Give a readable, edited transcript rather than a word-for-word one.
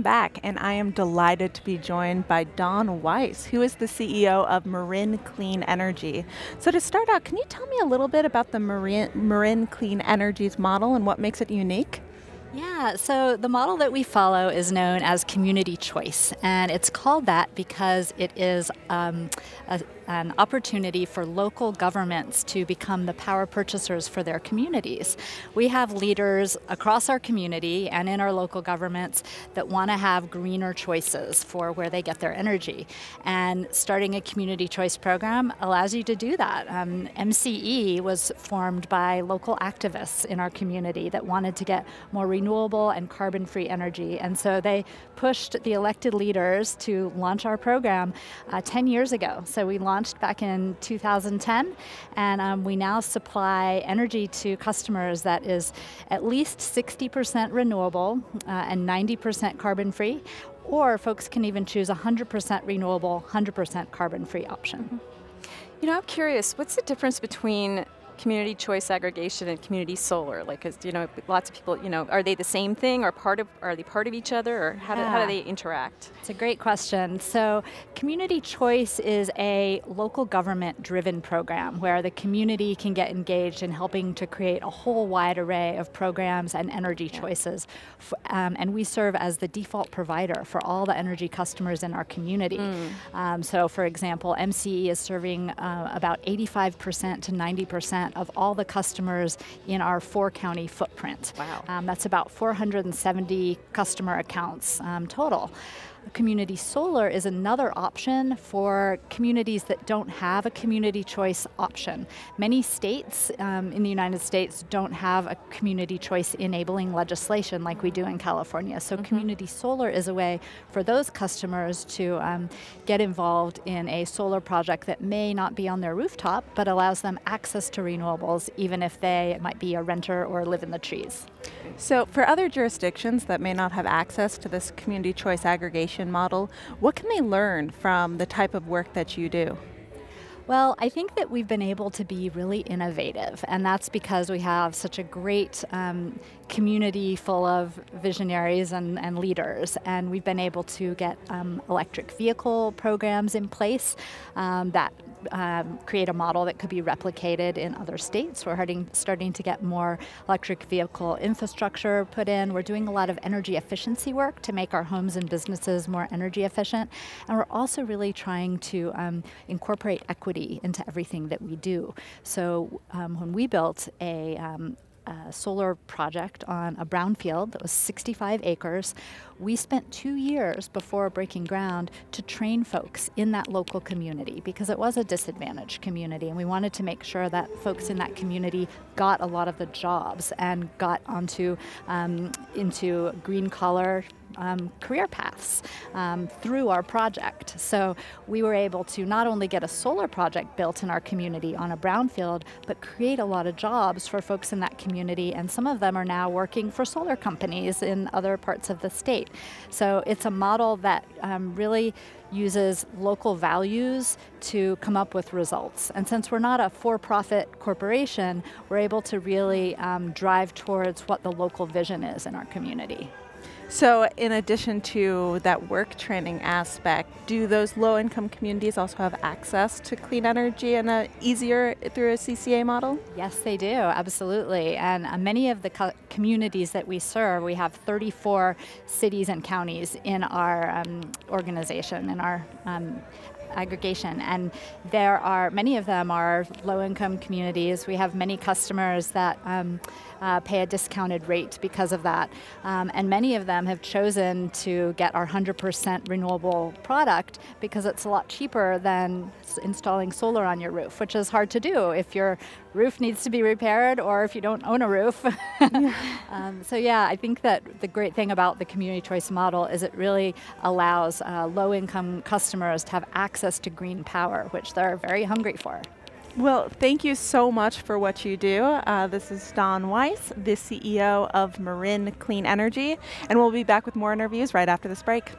welcome back, and I am delighted to be joined by Don Weisz, who is the CEO of Marin Clean Energy. So to start out, can you tell me a little bit about the Marin Clean Energy's model and what makes it unique? Yeah, so the model that we follow is known as Community Choice, and it's called that because it is an opportunity for local governments to become the power purchasers for their communities. We have leaders across our community and in our local governments that want to have greener choices for where they get their energy. And starting a community choice program allows you to do that. MCE was formed by local activists in our community that wanted to get more renewable and carbon-free energy. And so they pushed the elected leaders to launch our program 10 years ago. So we launched back in 2010, and we now supply energy to customers that is at least 60% renewable and 90% carbon-free, or folks can even choose 100% renewable, 100% carbon-free option. You know, I'm curious, what's the difference between community choice aggregation and community solar? Like, 'cause, you know, lots of people, you know, are they the same thing, or are they part of each other, or how do they interact? It's a great question. So Community Choice is a local government driven program where the community can get engaged in helping to create a whole wide array of programs and energy choices. And we serve as the default provider for all the energy customers in our community. So for example, MCE is serving about 85% to 90% of all the customers in our 4-county footprint. Wow. That's about 470 customer accounts total. Community solar is another option for communities that don't have a community choice option. Many states in the United States don't have a community choice enabling legislation like we do in California. So community solar is a way for those customers to get involved in a solar project that may not be on their rooftop, but allows them access to renewables even if they might be a renter or live in the trees. So for other jurisdictions that may not have access to this community choice aggregation model, what can they learn from the type of work that you do? Well, I think that we've been able to be really innovative, and that's because we have such a great community full of visionaries and leaders, and we've been able to get electric vehicle programs in place that create a model that could be replicated in other states. We're starting to get more electric vehicle infrastructure put in. We're doing a lot of energy efficiency work to make our homes and businesses more energy efficient, and we're also really trying to incorporate equity into everything that we do. So when we built a solar project on a brownfield that was 65 acres. We spent 2 years before breaking ground to train folks in that local community because it was a disadvantaged community, and we wanted to make sure that folks in that community got a lot of the jobs and got onto into green collar career paths through our project. So we were able to not only get a solar project built in our community on a brownfield, but create a lot of jobs for folks in that community, and some of them are now working for solar companies in other parts of the state. So it's a model that really uses local values to come up with results. And since we're not a for-profit corporation, we're able to really drive towards what the local vision is in our community. So in addition to that work training aspect, do those low-income communities also have access to clean energy and easier through a CCA model? Yes, they do, absolutely. And many of the communities that we serve, we have 34 cities and counties in our organization, in our aggregation, and there are many of them are low-income communities. We have many customers that pay a discounted rate because of that, and many of them have chosen to get our 100% renewable product because it's a lot cheaper than installing solar on your roof, which is hard to do if your roof needs to be repaired or if you don't own a roof. So yeah, I think that the great thing about the community choice model is it really allows low-income customers to have access to green power, which they're very hungry for. Well, thank you so much for what you do. This is Don Weisz, the CEO of Marin Clean Energy, and we'll be back with more interviews right after this break.